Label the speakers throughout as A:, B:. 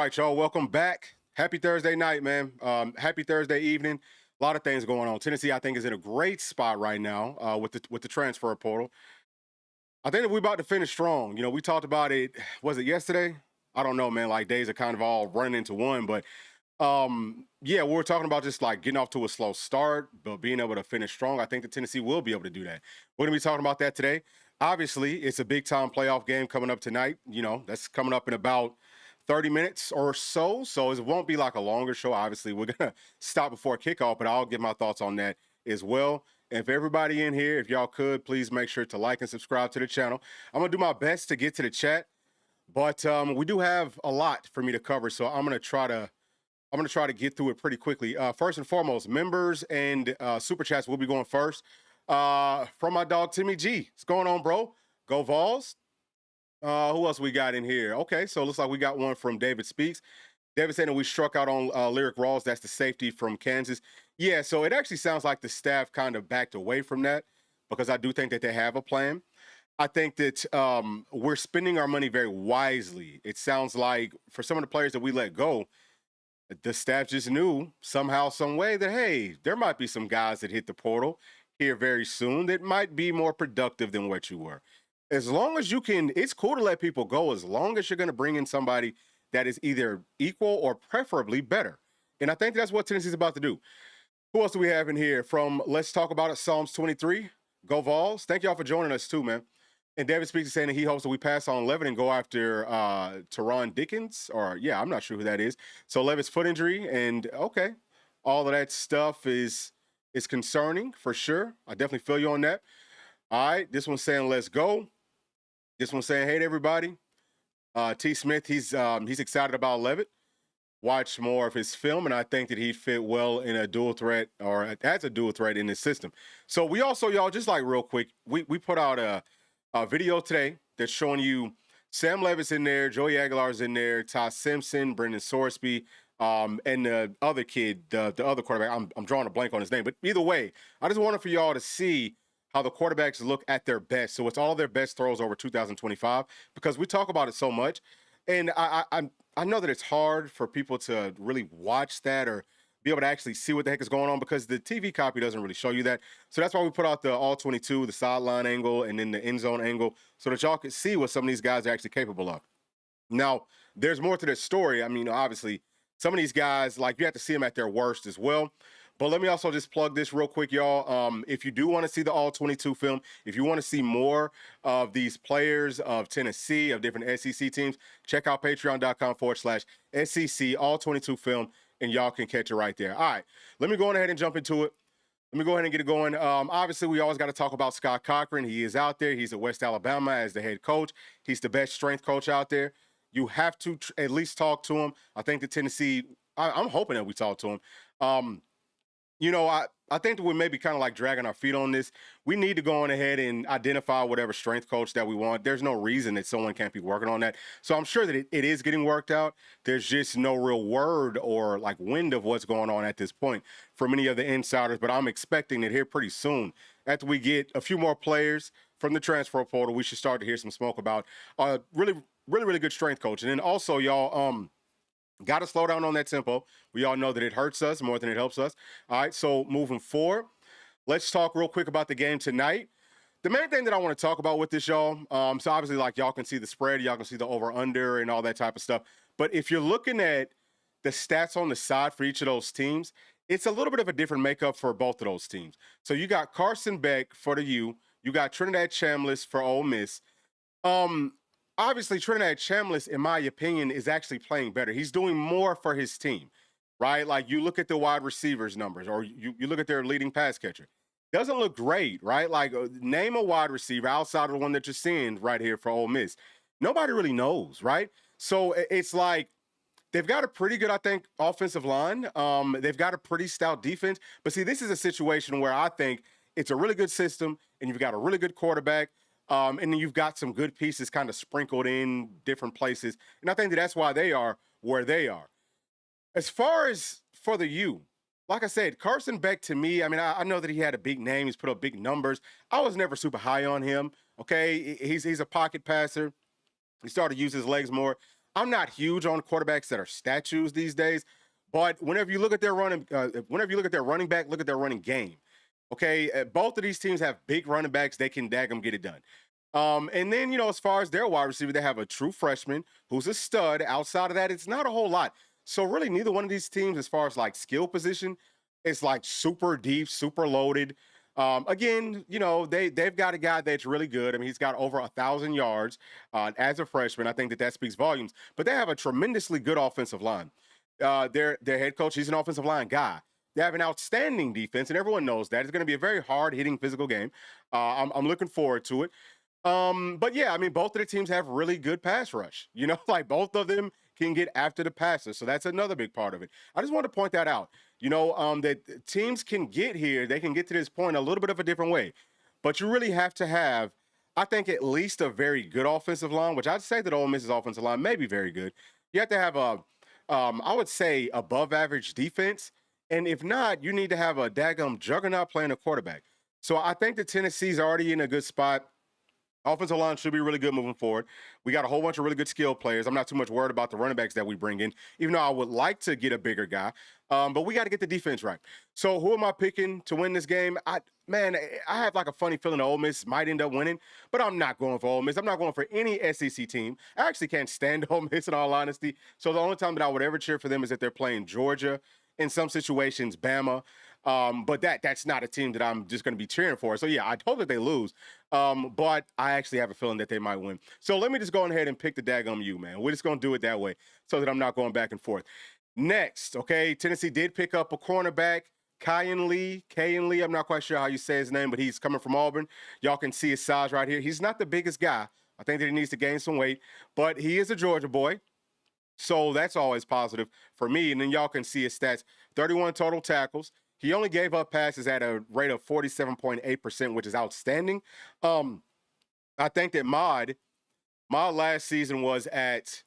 A: right, y'all. Welcome back. Happy Thursday night, man. Happy Thursday evening. A lot of things going on. Tennessee, I think, is in a great spot right now with the transfer portal. I think that we're about to finish strong. You know, we talked about it. Was it yesterday? I don't know, man. Like days are kind of all running into one, but yeah, we were talking about just like getting off to a slow start, but being able to finish strong. I think that Tennessee will be able to do that. We're gonna be talking about that today. Obviously, it's a big time playoff game coming up tonight. You know, that's coming up in about 30 minutes or so. So it won't be like a longer show. Obviously, we're gonna stop before kickoff, but I'll give my thoughts on that as well. And if everybody in here, if y'all could, please make sure to like and subscribe to the channel. I'm gonna do my best to get to the chat, but we do have a lot for me to cover. So I'm gonna try to get through it pretty quickly. First and foremost, members and super chats will be going first. From my dog Timmy G. What's going on, bro? Go Vols. Who else we got in here? Okay, so it looks like we got one from David Speaks. David saying that we struck out on Lyric Rawls. That's the safety from Kansas. Yeah, so it actually sounds like the staff kind of backed away from that because I do think that they have a plan. I think that we're spending our money very wisely. It sounds like for some of the players that we let go, the staff just knew somehow, some way that, hey, there might be some guys that hit the portal here very soon that might be more productive than what you were. As long as you can, it's cool to let people go as long as you're going to bring in somebody that is either equal or preferably better. And I think that's what Tennessee's about to do. Who else do we have in here from Let's Talk About It, Psalms 23? Go Vols. Thank y'all for joining us too, man. And David Speaks is saying that he hopes that we pass on Levin and go after Teron Dickens, or yeah, I'm not sure who that is. So Levin's foot injury, and okay, all of that stuff is concerning for sure. I definitely feel you on that. All right, this one's saying let's go. This one's saying hey to everybody. T. Smith, he's excited about Levitt. Watch more of his film, and I think that he'd fit well in a dual threat or as a dual threat in this system. So we also, y'all, just like real quick, we put out a video today that's showing you Sam Levis in there, Joey Aguilar's in there, Ty Simpson, Brendan Sorsby, and the other kid, the other quarterback. I'm drawing a blank on his name, but either way, I just wanted for y'all to see how the quarterbacks look at their best. So it's all their best throws over 2025 because we talk about it so much, and I know that it's hard for people to really watch that or be able to actually see what the heck is going on because the TV copy doesn't really show you that. So that's why we put out the all 22, the sideline angle, and then the end zone angle so that y'all can see what some of these guys are actually capable of. Now, there's more to this story. I mean, obviously, some of these guys, like, you have to see them at their worst as well. But let me also just plug this real quick, y'all. If you do want to see the all 22 film, if you want to see more of these players of Tennessee, of different SEC teams, check out patreon.com/SEC all 22 film, and y'all can catch it right there. All right, let me go on ahead and jump into it. Let me go ahead and get it going. Obviously, we always got to talk about Scott Cochran. He is out there. He's at West Alabama as the head coach. He's the best strength coach out there. You have to at least talk to him. I think the Tennessee, I'm hoping that we talk to him. You know, I think that we're maybe kind of like dragging our feet on this. We need to go on ahead and identify whatever strength coach that we want. There's no reason that someone can't be working on that. So I'm sure that it is getting worked out. There's just no real word or like wind of what's going on at this point for many of the insiders. But I'm expecting it here pretty soon. After we get a few more players from the transfer portal, we should start to hear some smoke about really good strength coach. And then also, y'all, got to slow down on that tempo. We all know that it hurts us more than it helps us. All right, so moving forward, let's talk real quick about the game tonight. The main thing that I want to talk about with this, y'all, so obviously, like, y'all can see the spread, y'all can see the over-under and all that type of stuff. But if you're looking at the stats on the side for each of those teams, it's a little bit of a different makeup for both of those teams. So you got Carson Beck for the U. You got Trinidad Chambliss for Ole Miss. Obviously, Trinidad Chambliss, in my opinion, is actually playing better. He's doing more for his team, right? Like, you look at the wide receivers numbers or you look at their leading pass catcher. Doesn't look great, right? Like, name a wide receiver outside of the one that you're seeing right here for Ole Miss. Nobody really knows, right? So it's like they've got a pretty good, I think, offensive line. They've got a pretty stout defense. But see, this is a situation where I think it's a really good system and you've got a really good quarterback. And then you've got some good pieces kind of sprinkled in different places. And I think that's why they are where they are. As far as for the U, like I said, Carson Beck, to me, I mean, I know that he had a big name. He's put up big numbers. I was never super high on him, okay? He's a pocket passer. He started to use his legs more. I'm not huge on quarterbacks that are statues these days, but whenever you look at their running back, look at their running game. Okay, both of these teams have big running backs. They can daggum get it done. And then, as far as their wide receiver, they have a true freshman who's a stud. Outside of that, it's not a whole lot. So really, neither one of these teams, as far as like skill position, is like super deep, super loaded. Again, they've got a guy that's really good. I mean, he's got over 1,000 yards as a freshman. I think that speaks volumes. But they have a tremendously good offensive line. Their head coach, he's an offensive line guy. They have an outstanding defense, and everyone knows that. It's going to be a very hard-hitting physical game. I'm looking forward to it. But yeah, I mean, both of the teams have really good pass rush. Like both of them can get after the passer. So that's another big part of it. I just want to point that out. That teams can get here, they can get to this point a little bit of a different way. But you really have to have, I think, at least a very good offensive line, which I'd say that Ole Miss's offensive line may be very good. You have to have I would say, above average defense. And if not, you need to have a daggum juggernaut playing a quarterback. So I think that Tennessee's already in a good spot. Offensive line should be really good moving forward. We got a whole bunch of really good skill players. I'm not too much worried about the running backs that we bring in, even though I would like to get a bigger guy. But we got to get the defense right. So who am I picking to win this game? I have like a funny feeling that Ole Miss might end up winning, but I'm not going for Ole Miss. I'm not going for any SEC team. I actually can't stand Ole Miss in all honesty. So the only time that I would ever cheer for them is if they're playing Georgia, in some situations, Bama. But that's not a team that I'm just going to be cheering for. So yeah, I hope that they lose. But I actually have a feeling that they might win. So let me just go ahead and pick the daggum U, man. We're just going to do it that way so that I'm not going back and forth. Next, okay, Tennessee did pick up a cornerback, Kayan Lee. I'm not quite sure how you say his name, but he's coming from Auburn. Y'all can see his size right here. He's not the biggest guy. I think that he needs to gain some weight, but he is a Georgia boy. So that's always positive for me. And then y'all can see his stats, 31 total tackles. He only gave up passes at a rate of 47.8%, which is outstanding. I think that Mod last season was at,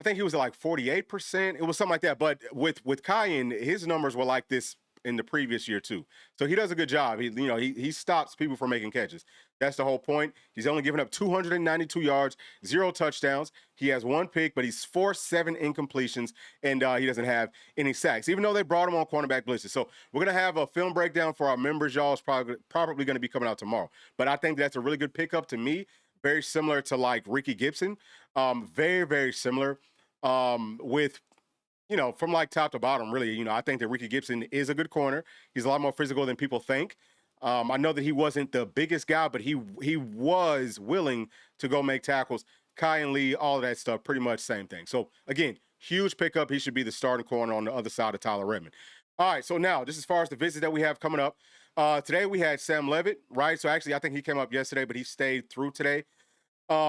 A: I think he was at like 48%. It was something like that. But with Kayan, his numbers were like this in the previous year too. So he does a good job. He stops people from making catches. That's the whole point. He's only given up 292 yards, 0 touchdowns. He has 1 pick, but he's forced 7 incompletions, and he doesn't have any sacks, even though they brought him on cornerback blitzes. So we're going to have a film breakdown for our members, y'all. It's probably going to be coming out tomorrow. But I think that's a really good pickup to me, very similar to like Ricky Gibson. Very, very similar with from like top to bottom, really. I think that Ricky Gibson is a good corner. He's a lot more physical than people think. I know that he wasn't the biggest guy, but he was willing to go make tackles. Kayan Lee, all of that stuff, pretty much same thing. So, again, huge pickup. He should be the starting corner on the other side of Tyler Redmond. All right, so now, just as far as the visits that we have coming up, today we had Sam Levitt, right? So, actually, I think he came up yesterday, but he stayed through today.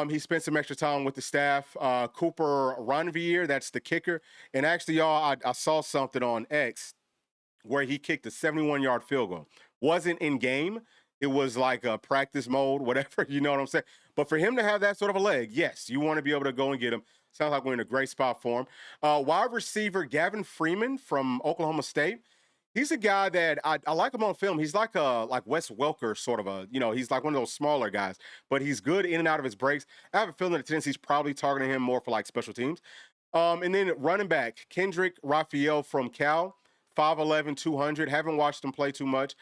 A: He spent some extra time with the staff. Cooper Ranvier, that's the kicker. And actually, y'all, I saw something on X where he kicked a 71-yard field goal. Wasn't in game. It was like a practice mode, whatever, you know what I'm saying? But for him to have that sort of a leg, yes, you want to be able to go and get him. Sounds like we're in a great spot for him. Wide receiver Gavin Freeman from Oklahoma State. He's a guy that I like him on film. He's like Wes Welker, sort of he's like one of those smaller guys, but he's good in and out of his breaks. I have a feeling that Tennessee's probably targeting him more for like special teams. And then running back, Kendrick Raphael from Cal, 5'11", 200. Haven't watched him play too much.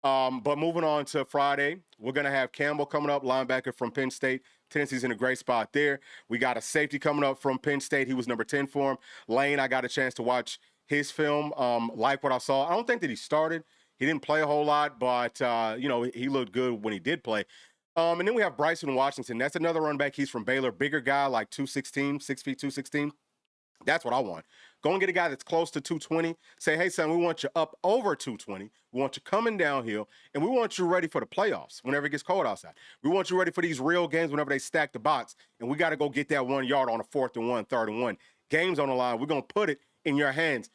A: But moving on to Friday, we're going to have Campbell coming up, linebacker from Penn State. Tennessee's in a great spot there. We got a safety coming up from Penn State. He was number 10 for him. Lane, I got a chance to watch his film, like what I saw. I don't think that he started. He didn't play a whole lot, but, he looked good when he did play. And then we have Bryson Washington. That's another running back. He's from Baylor. Bigger guy, like 216, 6 feet, 216. That's what I want. Go and get a guy that's close to 220. Say, hey, son, we want you up over 220. We want you coming downhill, and we want you ready for the playoffs whenever it gets cold outside. We want you ready for these real games whenever they stack the box, and we got to go get that 1 yard on a 4th and 1, 3rd and 1. Game's on the line. We're going to put it in your hands.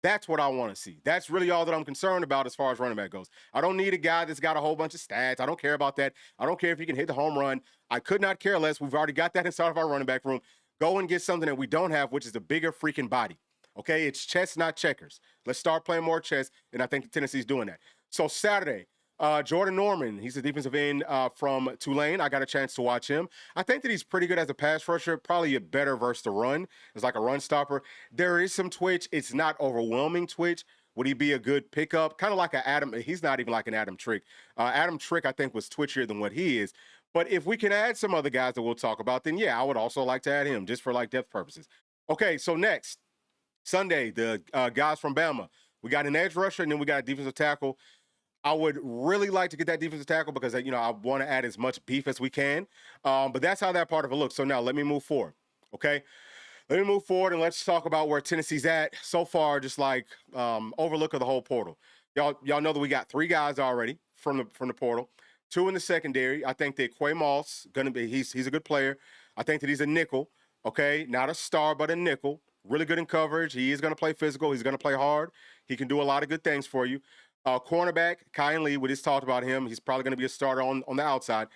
A: That's what I want to see. That's really all that I'm concerned about as far as running back goes. I don't need a guy that's got a whole bunch of stats. I don't care about that. I don't care if he can hit the home run. I could not care less. We've already got that inside of our running back room. Go and get something that we don't have, which is a bigger freaking body. Okay, it's chess, not checkers. Let's start playing more chess, and I think Tennessee's doing that. So Saturday, Jordan Norman, he's a defensive end from Tulane. I got a chance to watch him. I think that he's pretty good as a pass rusher, probably a better versus the run. It's like a run stopper. There is some twitch. It's not overwhelming twitch. Would he be a good pickup? Kind of like an Adam. He's not even like an Adam Trick. Adam Trick, I think, was twitchier than what he is. But if we can add some other guys that we'll talk about, then yeah, I would also like to add him just for like depth purposes. Okay, so next, Sunday, the guys from Bama. We got an edge rusher, and then we got a defensive tackle. I would really like to get that defensive tackle because, you know, I want to add as much beef as we can. But that's how that part of it looks. So now let me move forward, okay? Let me move forward and let's talk about where Tennessee's at so far, just like overlook of the whole portal. Y'all know that we got 3 guys already from the portal, 2 in the secondary. I think that Quay Moss, he's a good player. I think that he's a nickel, okay? Not a star, but a nickel. Really good in coverage. He is going to play physical. He's going to play hard. He can do a lot of good things for you. Cornerback, Kyan Lee, we just talked about him. He's probably going to be a starter on the outside.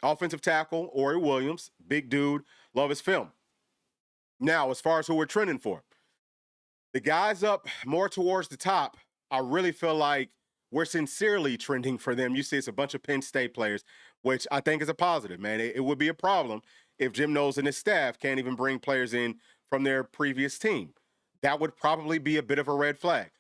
A: Offensive tackle, Ori Williams, big dude, love his film. Now, as far as who we're trending for, the guys up more towards the top, I really feel like we're sincerely trending for them. You see, it's a bunch of Penn State players, which I think is a positive, man. It would be a problem if Jim Knowles and his staff can't even bring players in from their previous team. That would probably be a bit of a red flag.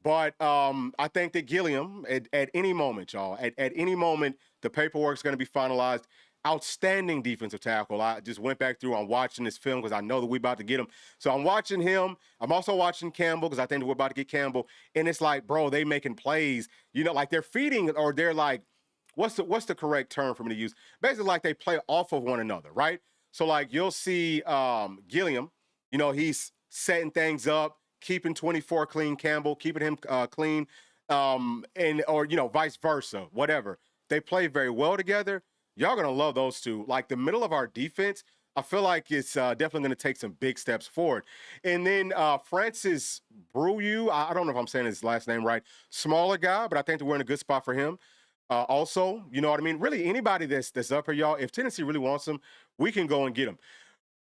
A: But I think that Gilliam, at any moment, y'all, at any moment, the paperwork's going to be finalized. Outstanding defensive tackle. I just went back through. I'm watching this film because I know that we're about to get him. So I'm watching him. I'm also watching Campbell because I think we're about to get Campbell. And it's like, bro, they making plays. You know, like they're feeding or they're like, what's the correct term for me to use? Basically, like they play off of one another, right? So like you'll see Gilliam, you know, he's setting things up, keeping 24 clean Campbell, keeping him clean, or, you know, vice versa, whatever. They play very well together. Y'all going to love those two. Like the middle of our defense, I feel like it's definitely going to take some big steps forward. And then Francis Brew, I don't know if I'm saying his last name right. Smaller guy, but I think that we're in a good spot for him. Also, you know what I mean? Really, anybody that's up here, y'all, if Tennessee really wants him, we can go and get him.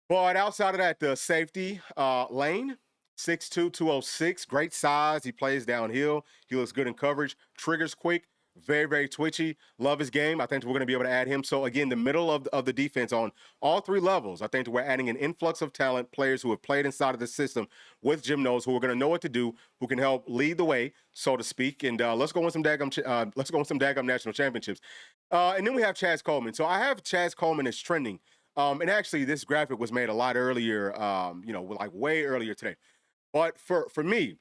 A: But outside of that, the safety, Lane, 6'2", 206, great size. He plays downhill. He looks good in coverage. Triggers quick. Very, very twitchy. Love his game. I think we're going to be able to add him. So, again, the middle of the defense on all 3 levels, I think we're adding an influx of talent, players who have played inside of the system with Jim Knowles, who are going to know what to do, who can help lead the way, so to speak. And let's go win some daggum national championships. And then we have Chaz Coleman. So I have Chaz Coleman as trending. And actually, this graphic was made a lot earlier, you know, like way earlier today. But for me,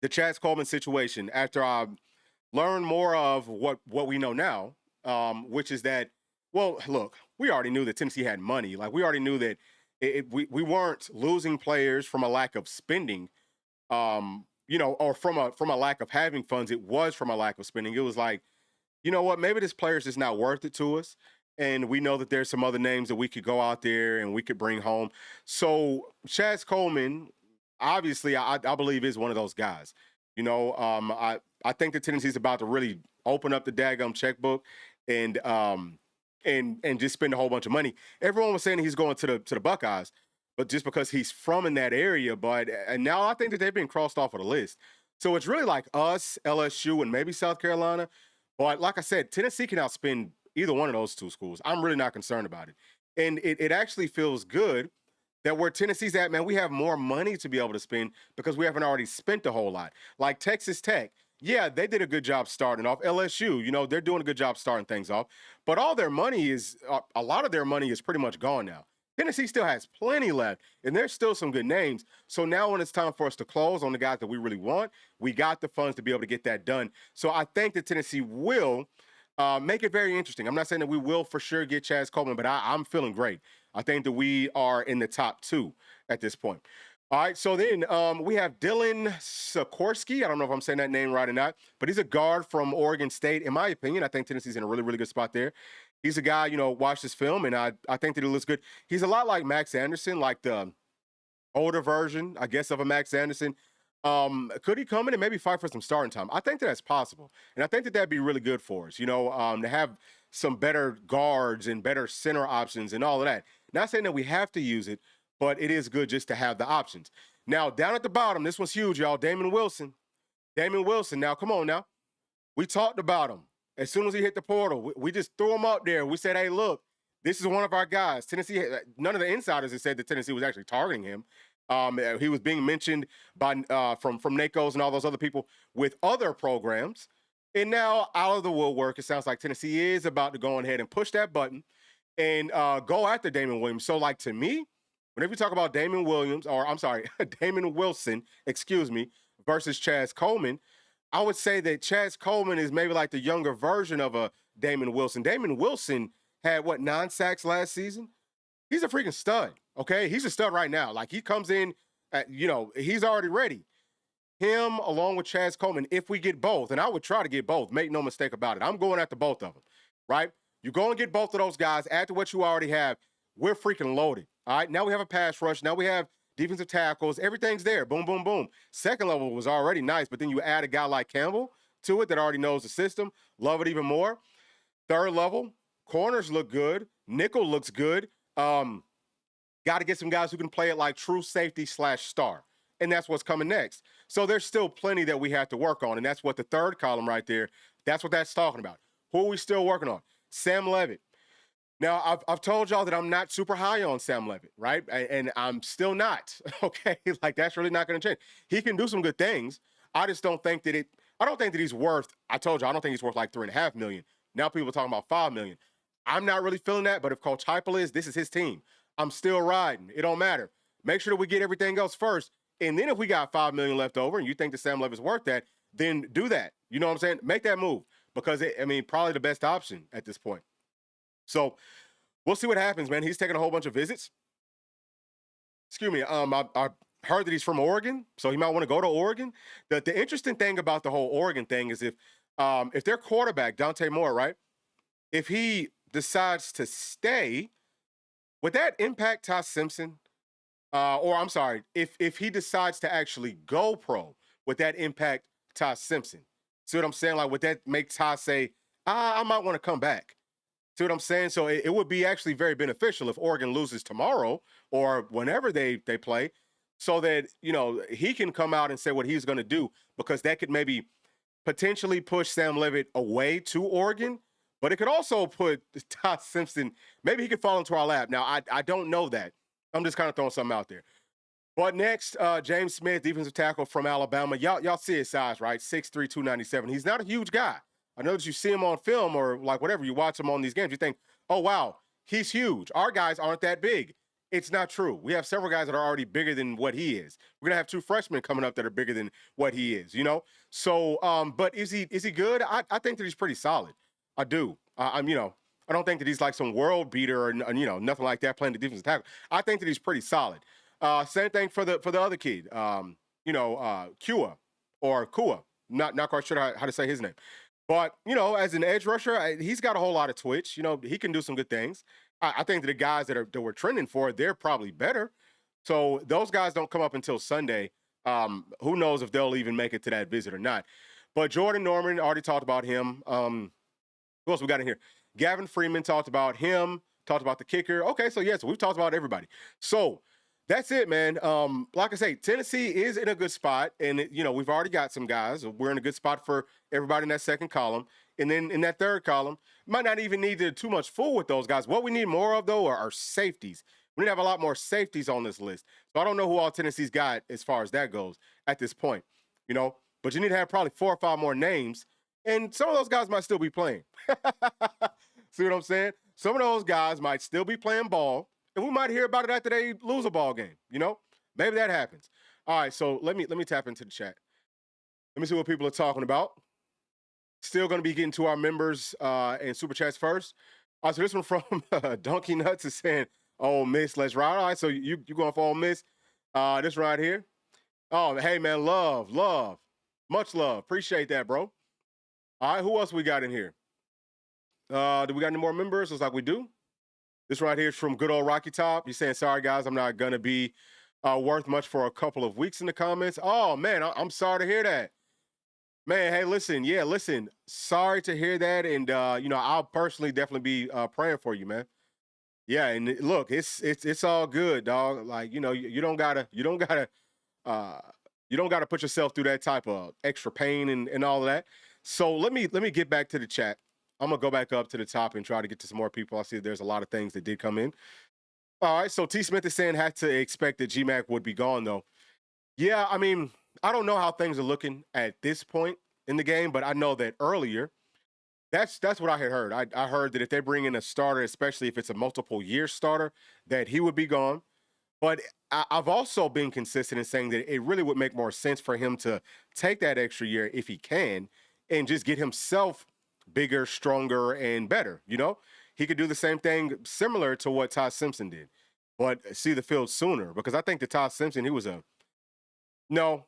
A: the Chaz Coleman situation, after I learn more of what we know now, which is that, well, look, we already knew that Tennessee had money. Like, we already knew that we weren't losing players from a lack of spending, you know, or from a lack of having funds. It was from a lack of spending. It was like, you know what, maybe this player's just not worth it to us. And we know that there's some other names that we could go out there and we could bring home. So Chaz Coleman, obviously, I believe is one of those guys. You know, I think that Tennessee's about to really open up the daggum checkbook and just spend a whole bunch of money. Everyone was saying he's going to the Buckeyes, but just because he's from in that area. But and now I think that they've been crossed off of the list. So it's really like us, LSU, and maybe South Carolina. But like I said, Tennessee can outspend either one of those 2 schools. I'm really not concerned about it. And it actually feels good that where Tennessee's at, man, we have more money to be able to spend because we haven't already spent a whole lot. Like Texas Tech, yeah, they did a good job starting off. LSU, you know, they're doing a good job starting things off. But all their money is, a lot of their money is pretty much gone now. Tennessee still has plenty left, and there's still some good names. So now when it's time for us to close on the guys that we really want, we got the funds to be able to get that done. So I think that Tennessee will make it very interesting. I'm not saying that we will for sure get Chaz Coleman, but I'm feeling great. I think that we are in the top 2 at this point. All right, so then we have Dylan Sikorsky. I don't know if I'm saying that name right or not, but he's a guard from Oregon State. In my opinion, I think Tennessee's in a really, really good spot there. He's a guy, you know, watch this film, and I think that he looks good. He's a lot like Max Anderson, like the older version, I guess, of a Max Anderson. Could he come in and maybe fight for some starting time? I think that that's possible. And I think that that'd be really good for us, you know, to have some better guards and better center options and all of that. Not saying that we have to use it, but it is good just to have the options. Now, down at the bottom, this one's huge, y'all. Damon Wilson. Now, come on now. We talked about him. As soon as he hit the portal, we just threw him up there. We said, hey, look, this is one of our guys. Tennessee, none of the insiders have said that Tennessee was actually targeting him. He was being mentioned by from NACOs and all those other people with other programs. And now, out of the woodwork, it sounds like Tennessee is about to go ahead and push that button and go after Damon Williams. So, like, to me, whenever you talk about Damon Williams, or I'm sorry, Damon Wilson, excuse me, versus Chaz Coleman, I would say that Chaz Coleman is maybe like the younger version of a Damon Wilson. Damon Wilson had, 9 sacks last season? He's a freaking stud, okay? He's a stud right now. Like, he comes in, he's already ready. Him along with Chaz Coleman, if we get both, and I would try to get both, make no mistake about it. I'm going after both of them, right? You go and get both of those guys, add to what you already have. We're freaking loaded, all right? Now we have a pass rush. Now we have defensive tackles. Everything's there. Boom, boom, boom. Second level was already nice, but then you add a guy like Campbell to it that already knows the system. Love it even more. Third level, corners look good. Nickel looks good. Got to get some guys who can play it like true safety / star. And that's what's coming next. So there's still plenty that we have to work on. And that's what the third column right there, that's what that's talking about. Who are we still working on? Sam Levitt. Now, I've told y'all that I'm not super high on Sam Levitt, right? And I'm still not, okay? Like, that's really not going to change. He can do some good things. I just don't think that I don't think that he's worth, I told you, I don't think he's worth like $3.5 million. Now people are talking about $5 million. I'm not really feeling that, but if Coach Heupel is, this is his team. I'm still riding. It don't matter. Make sure that we get everything else first. And then if we got $5 million left over and you think that Sam Levitt's worth that, then do that. You know what I'm saying? Make that move because, probably the best option at this point. So we'll see what happens, man. He's taking a whole bunch of visits. Excuse me. I heard that he's from Oregon, so he might want to go to Oregon. The interesting thing about the whole Oregon thing is if their quarterback, Dante Moore, right, if he decides to stay, would that impact Ty Simpson? Or I'm sorry, if he decides to actually go pro, would that impact Ty Simpson? See what I'm saying? Like, would that make Ty say, I might want to come back? See what I'm saying? So it would be actually very beneficial if Oregon loses tomorrow or whenever they play, so that, he can come out and say what he's going to do, because that could maybe potentially push Sam Levitt away to Oregon, but it could also put Ty Simpson, maybe he could fall into our lap. Now, I don't know that. I'm just kind of throwing something out there. But next, James Smith, defensive tackle from Alabama. Y'all see his size, right? 6'3", 297. He's not a huge guy. I know that you see him on film or like whatever, you watch him on these games, you think, oh, wow, he's huge. Our guys aren't that big. It's not true. We have several guys that are already bigger than what he is. We're going to have 2 freshmen coming up that are bigger than what he is, So, but is he good? I think that he's pretty solid. I do. I don't think that he's like some world beater or, nothing like that playing the defensive tackle. I think that he's pretty solid. Same thing for the other kid, Kua or Kua. Not quite sure how to say his name. But, as an edge rusher, he's got a whole lot of twitch. He can do some good things. I think that the guys that we're trending for, they're probably better. So those guys don't come up until Sunday. Who knows if they'll even make it to that visit or not. But Jordan Norman, already talked about him. Who else we got in here? Gavin Freeman, talked about him, talked about the kicker. Okay, so we've talked about everybody. So that's it, man. Like I say, Tennessee is in a good spot, and we've already got some guys. We're in a good spot for everybody in that second column. And then in that third column, might not even need to too much fool with those guys. What we need more of, though, are safeties. We need to have a lot more safeties on this list. So I don't know who all Tennessee's got as far as that goes at this point, But you need to have probably 4 or 5 more names, and some of those guys might still be playing. See what I'm saying? Some of those guys might still be playing ball, and we might hear about it after they lose a ball game, Maybe that happens. All right, so let me tap into the chat. Let me see what people are talking about. Still going to be getting to our members and Super Chats first. All right, so this one from Donkey Nuts is saying, Ole Miss, let's ride. All right, so you going for Ole Miss. This right here. Oh, hey, man, love. Much love. Appreciate that, bro. All right, who else we got in here? Do we got any more members? Looks like we do. This right here is from good old Rocky Top. He's saying, sorry, guys, I'm not going to be worth much for a couple of weeks in the comments. Oh, man, I'm sorry to hear that. Man, hey, listen. Sorry to hear that, and I'll personally definitely be praying for you, man. Yeah, and look, it's all good, dog. Like, you don't gotta put yourself through that type of extra pain and all of that. So let me get back to the chat. I'm gonna go back up to the top and try to get to some more people. I see there's a lot of things that did come in. All right, so T Smith is saying had to expect that GMAC would be gone though. Yeah, I mean, I don't know how things are looking at this point in the game, but I know that earlier, that's what I had heard. I heard that if they bring in a starter, especially if it's a multiple year starter, that he would be gone. But I've also been consistent in saying that it really would make more sense for him to take that extra year if he can and just get himself bigger, stronger, and better. You know, he could do the same thing similar to what Todd Simpson did, but see the field sooner because I think that Todd Simpson, he was a no.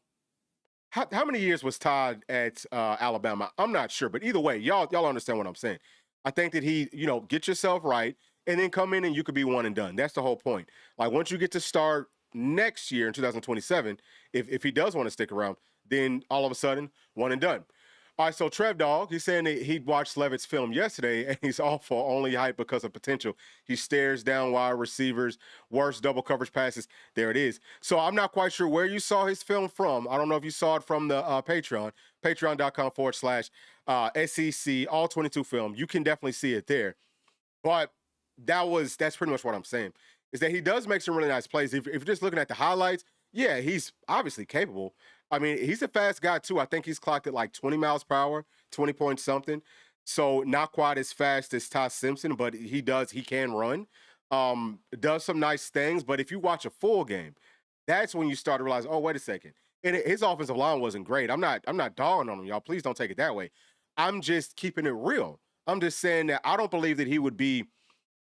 A: How many years was Todd at Alabama? I'm not sure, but either way, y'all understand what I'm saying. I think that he, get yourself right and then come in and you could be one and done. That's the whole point. Like once you get to start next year in 2027, if he does want to stick around, then all of a sudden one and done. All right, so Trev Dog, he's saying that he watched Levitt's film yesterday and he's awful, only hype because of potential. He stares down wide receivers, worst double coverage passes. There it is. So I'm not quite sure where you saw his film from. I don't know if you saw it from the Patreon, patreon.com/SEC, all 22 film. You can definitely see it there. But that's pretty much what I'm saying, is that he does make some really nice plays. If you're just looking at the highlights, yeah, he's obviously capable. I mean, he's a fast guy too. I think he's clocked at like 20 miles per hour, 20 point something. So not quite as fast as Todd Simpson, but he can run. Does some nice things. But if you watch a full game, that's when you start to realize, oh, wait a second. And his offensive line wasn't great. I'm not dogging on him, y'all. Please don't take it that way. I'm just keeping it real. I'm just saying that I don't believe that he would be.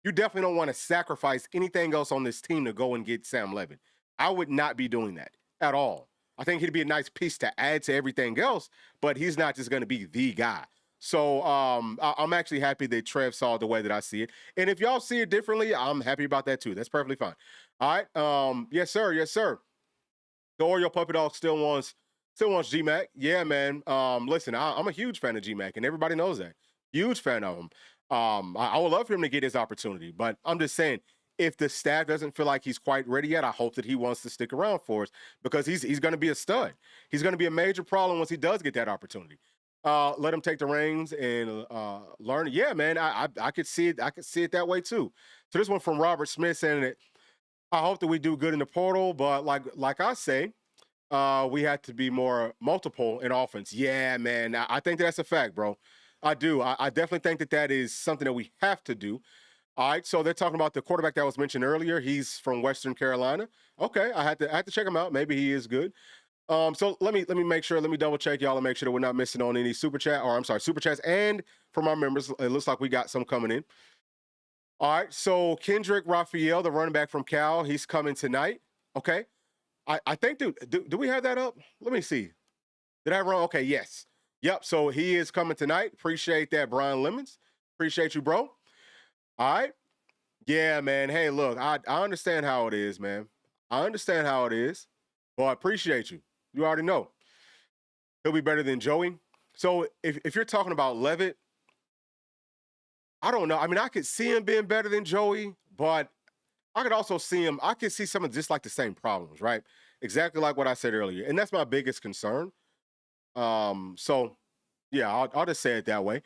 A: You definitely don't want to sacrifice anything else on this team to go and get Sam Levin. I would not be doing that at all. I think he'd be a nice piece to add to everything else, but he's not just going to be the guy. So I'm actually happy that Trev saw it the way that I see it. And if y'all see it differently, I'm happy about that too. That's perfectly fine. All right. Yes, sir. Yes, sir. The Oreo Puppy Dog still wants GMAC. Yeah, man. Listen, I'm a huge fan of GMAC, and everybody knows that. Huge fan of him. I would love for him to get his opportunity, but I'm just saying, if the staff doesn't feel like he's quite ready yet, I hope that he wants to stick around for us because he's going to be a stud. He's going to be a major problem once he does get that opportunity. Let him take the reins and learn. Yeah, man, I could see it. I could see it that way too. So this one from Robert Smith saying that I hope that we do good in the portal, but like I say, we have to be more multiple in offense. Yeah, man, I think that's a fact, bro. I do. I definitely think that is something that we have to do. All right, so they're talking about the quarterback that was mentioned earlier. He's from Western Carolina. Okay, I had to check him out. Maybe he is good. So let me make sure. Let me double check y'all and make sure that we're not missing on any super chats. And from our members, it looks like we got some coming in. All right, so Kendrick Raphael, the running back from Cal, he's coming tonight. Okay, I think do we have that up? Let me see. Did I run? Okay, yes. Yep, so he is coming tonight. Appreciate that, Brian Lemons. Appreciate you, bro. All right. Yeah, man. Hey, look, I understand how it is, man. I understand how it is. Well, I appreciate you. You already know. He'll be better than Joey. So if you're talking about Levitt, I don't know. I mean, I could see him being better than Joey, but I could also see some of just like the same problems, right? Exactly like what I said earlier. And that's my biggest concern. So yeah, I'll just say it that way.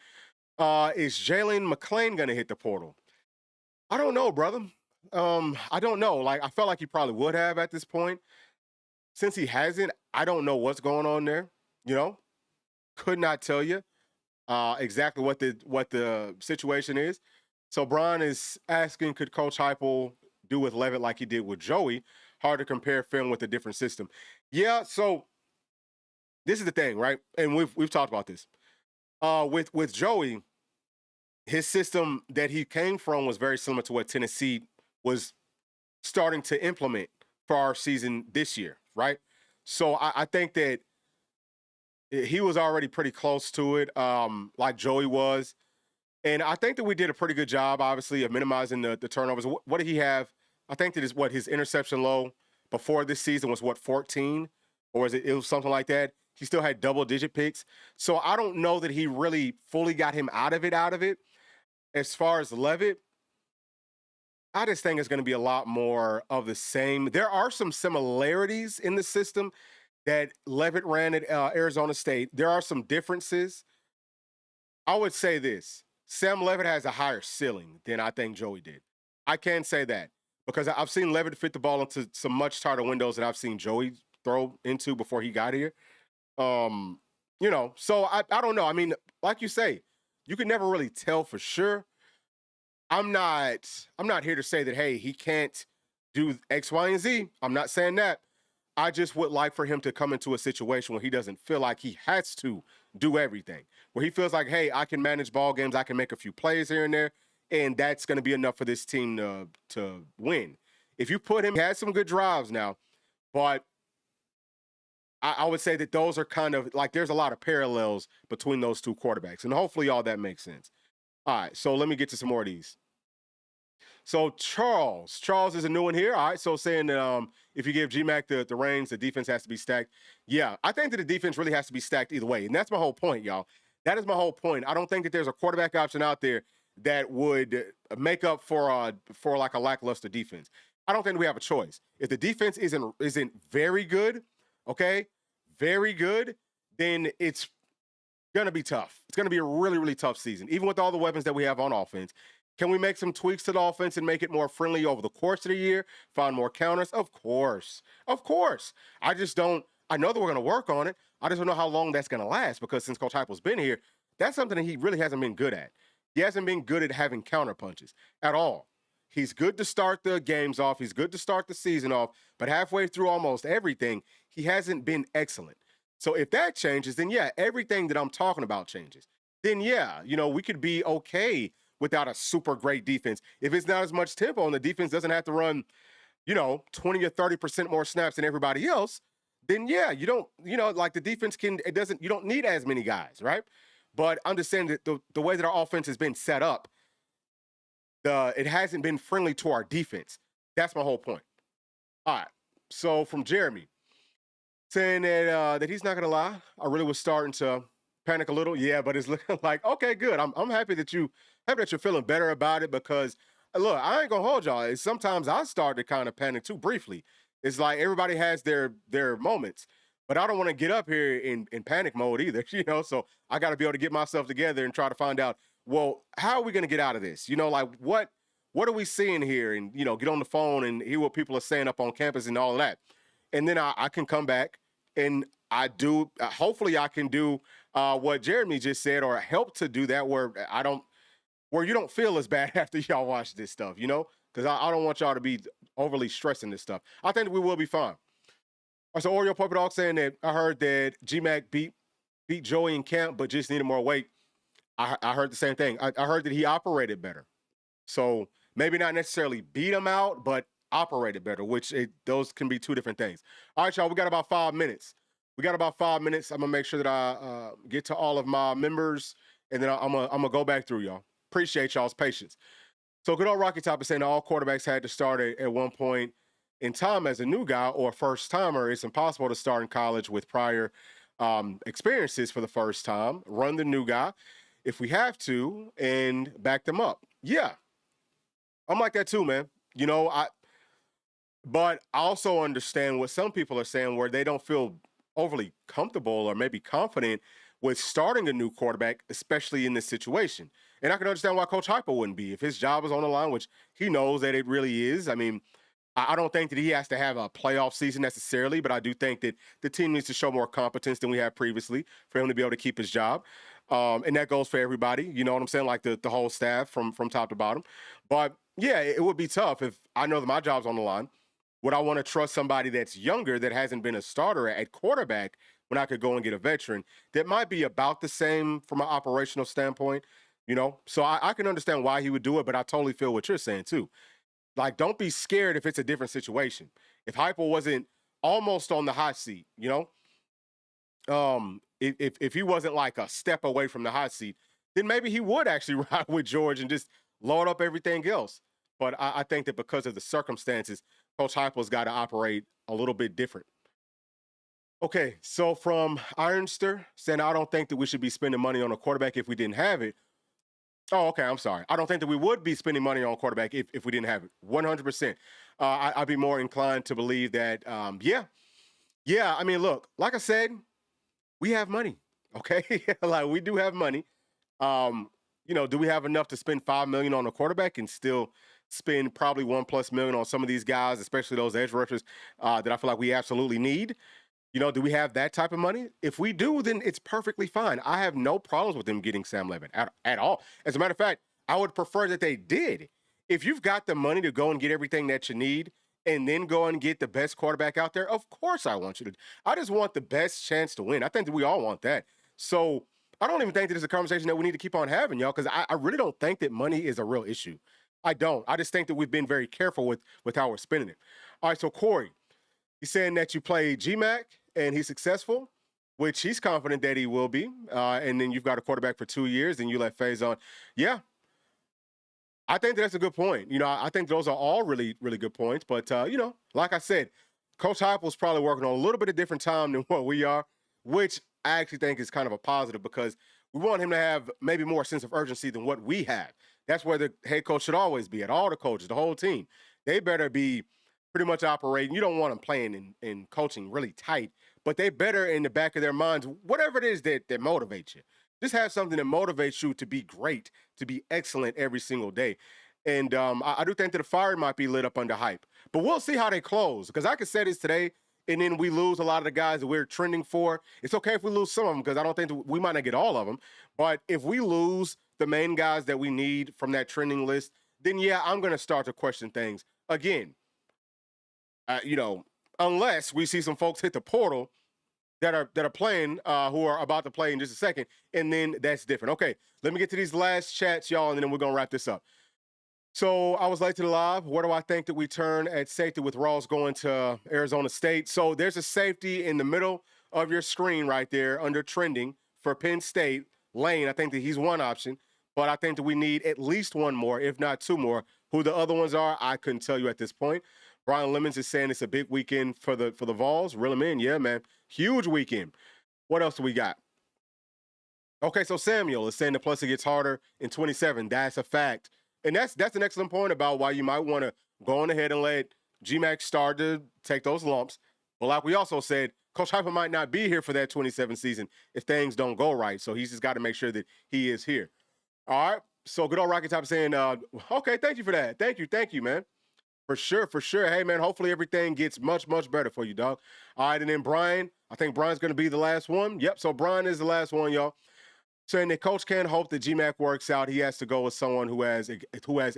A: Is Jalen McClain going to hit the portal? I don't know, brother. I don't know. Like, I felt like he probably would have at this point. Since he hasn't, I don't know what's going on there. Could not tell you exactly what the situation is. So Brian is asking, could Coach Heupel do with Levitt like he did with Joey? Hard to compare film with a different system. Yeah. So this is the thing, right? And we've talked about this. With Joey, his system that he came from was very similar to what Tennessee was starting to implement for our season this year, right? So I think that he was already pretty close to it, like Joey was. And I think that we did a pretty good job, obviously, of minimizing the turnovers. What did he have? I think that his interception low before this season was 14? Or was it was something like that? He still had double-digit picks. So I don't know that he really fully got him out of it. As far as Levitt, I just think it's going to be a lot more of the same. There are some similarities in the system that Levitt ran at Arizona State. There are some differences. I would say this: Sam Levitt has a higher ceiling than I think Joey did. I can say that because I've seen Levitt fit the ball into some much tighter windows than I've seen Joey throw into before he got here. Um, so I don't know. I mean, like you say, you can never really tell for sure. I'm not here to say that hey, he can't do X, Y, and Z. I'm not saying that. I just would like for him to come into a situation where he doesn't feel like he has to do everything. Where he feels like, hey, I can manage ball games, I can make a few plays here and there, and that's going to be enough for this team to win. If you put him, he has some good drives now, but I would say that those are kind of like there's a lot of parallels between those two quarterbacks, and hopefully all that makes sense. All right, so let me get to some more of these. So Charles is a new one here. All right, so saying that if you give GMAC the reins, the defense has to be stacked. Yeah, I think that the defense really has to be stacked either way, and that's my whole point, y'all. That is my whole point. I don't think that there's a quarterback option out there that would make up for like a lackluster defense. I don't think we have a choice. If the defense isn't very good, okay, very good, then it's gonna be tough. It's gonna be a really, really tough season, even with all the weapons that we have on offense. Can we make some tweaks to the offense and make it more friendly over the course of the year? Find more counters? Of course. Of course. I just don't, I know that we're going to work on it. I just don't know how long that's going to last because since Coach Heupel's been here, that's something that he really hasn't been good at. He hasn't been good at having counter punches at all. He's good to start the games off. He's good to start the season off. But halfway through almost everything, he hasn't been excellent. So if that changes, then yeah, everything that I'm talking about changes. Then yeah, we could be okay without a super great defense. If it's not as much tempo and the defense doesn't have to run, 20 or 30% more snaps than everybody else, then yeah, you don't, like the defense you don't need as many guys, right? But understand that the way that our offense has been set up, it hasn't been friendly to our defense. That's my whole point. All right. So from Jeremy, saying that he's not gonna lie, I really was starting to panic a little. Yeah, but it's looking like okay, good. I'm happy that you're feeling better about it because look, I ain't gonna hold y'all. Sometimes I start to kind of panic too briefly. It's like everybody has their moments, but I don't want to get up here in panic mode either. So I got to be able to get myself together and try to find out. Well, how are we gonna get out of this? Like what are we seeing here? And get on the phone and hear what people are saying up on campus and all of that, and then I can come back and I do. Hopefully, I can do what Jeremy just said, or help to do that, where you don't feel as bad after y'all watch this stuff, because I don't want y'all to be overly stressing this stuff. I think we will be fine. All right, so Oreo Puppy Dog saying that I heard that GMAC beat Joey in camp, but just needed more weight. I heard the same thing. I heard that he operated better. So maybe not necessarily beat him out, but operated better, which those can be two different things. All right, y'all, we got about 5 minutes. I'm gonna make sure that I get to all of my members, and then I'm gonna go back through y'all. Appreciate y'all's patience. So good old Rocky Top is saying all quarterbacks had to start at one point in time as a new guy or first timer. It's impossible to start in college with prior experiences for the first time. Run the new guy if we have to and back them up. Yeah, I'm like that too, man. But I also understand what some people are saying where they don't feel overly comfortable or maybe confident with starting a new quarterback, especially in this situation. And I can understand why Coach Heupel wouldn't be if his job is on the line, which he knows that it really is. I mean, I don't think that he has to have a playoff season necessarily, but I do think that the team needs to show more competence than we have previously for him to be able to keep his job. And that goes for everybody. You know what I'm saying? Like the whole staff from top to bottom. But yeah, it would be tough if I know that my job's on the line. Would I want to trust somebody that's younger that hasn't been a starter at quarterback when I could go and get a veteran that might be about the same from an operational standpoint? So I can understand why he would do it, but I totally feel what you're saying too. Like, don't be scared if it's a different situation. If Heupel wasn't almost on the hot seat, if he wasn't like a step away from the hot seat, then maybe he would actually ride with George and just load up everything else. But I think that because of the circumstances, Coach Heupel's got to operate a little bit different. Okay, so from Ironster saying, I don't think that we should be spending money on a quarterback if we didn't have it. Oh, okay, I'm sorry. I don't think that we would be spending money on quarterback if we didn't have it. 100%. I'd be more inclined to believe that, yeah. I mean, look, like I said, we have money, okay? Like, we do have money. Do we have enough to spend $5 million on a quarterback and still spend probably $1+ million on some of these guys, especially those edge rushers that I feel like we absolutely need? Do we have that type of money? If we do, then it's perfectly fine. I have no problems with them getting Sam Levitt at all. As a matter of fact, I would prefer that they did. If you've got the money to go and get everything that you need and then go and get the best quarterback out there, of course I want you to. I just want the best chance to win. I think that we all want that. So I don't even think that it's a conversation that we need to keep on having, y'all, because I really don't think that money is a real issue. I don't. I just think that we've been very careful with how we're spending it. All right, so Corey, he's saying that you play GMAC and he's successful, which he's confident that he will be. And then you've got a quarterback for 2 years, and you let Faze on. Yeah, I think that's a good point. I think those are all really, really good points. But, like I said, Coach Heupel's probably working on a little bit of different time than what we are, which I actually think is kind of a positive because we want him to have maybe more sense of urgency than what we have. That's where the head coach should always be, at all the coaches, the whole team. They better be pretty much operating. You don't want them playing and coaching really tight, but they better in the back of their minds, whatever it is that motivates you. Just have something that motivates you to be great, to be excellent every single day. And I do think that the fire might be lit up under hype. But we'll see how they close. Because I could say this today, and then we lose a lot of the guys that we're trending for. It's okay if we lose some of them, because I don't think we might not get all of them. But if we lose the main guys that we need from that trending list, then yeah, I'm going to start to question things again. Unless we see some folks hit the portal that are playing, who are about to play in just a second, and then that's different. Okay, let me get to these last chats, y'all, and then we're gonna wrap this up. So I was late to the live. Where do I think that we turn at safety with Rawls going to Arizona State? So there's a safety in the middle of your screen right there under trending for Penn State. Lane, I think that he's one option, but I think that we need at least one more, if not two more. Who the other ones are, I couldn't tell you at this point. Brian Lemons is saying it's a big weekend for the Vols. Reel them in. Yeah, man. Huge weekend. What else do we got? Okay, so Samuel is saying the plus it gets harder in 27. That's a fact. And that's an excellent point about why you might want to go on ahead and let GMAC start to take those lumps. But like we also said, Coach Heupel might not be here for that 27 season if things don't go right. So he's just got to make sure that he is here. All right. So good old Rocket Top saying, okay, thank you for that. Thank you, man. For sure. Hey, man, hopefully everything gets much, much better for you, dog. All right, and then Brian, I think Brian's going to be the last one. Yep, so Brian is the last one, y'all. Saying that coach can't hope that GMAC works out. He has to go with someone who has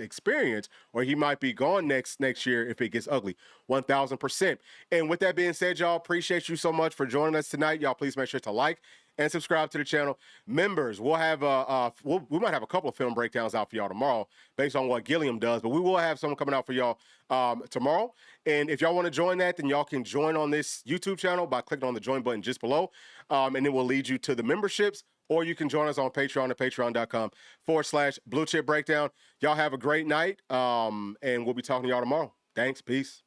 A: experience, or he might be gone next year if it gets ugly. 1,000%. And with that being said, y'all, appreciate you so much for joining us tonight. Y'all, please make sure to like and subscribe to the channel. Members, we'll have we might have a couple of film breakdowns out for y'all tomorrow based on what Gilliam does, but we will have some coming out for y'all tomorrow. And if y'all want to join that, then y'all can join on this YouTube channel by clicking on the join button just below, and it will lead you to the memberships. Or you can join us on Patreon at patreon.com/Bluechip Breakdown. Y'all have a great night, and we'll be talking to y'all tomorrow. Thanks. Peace.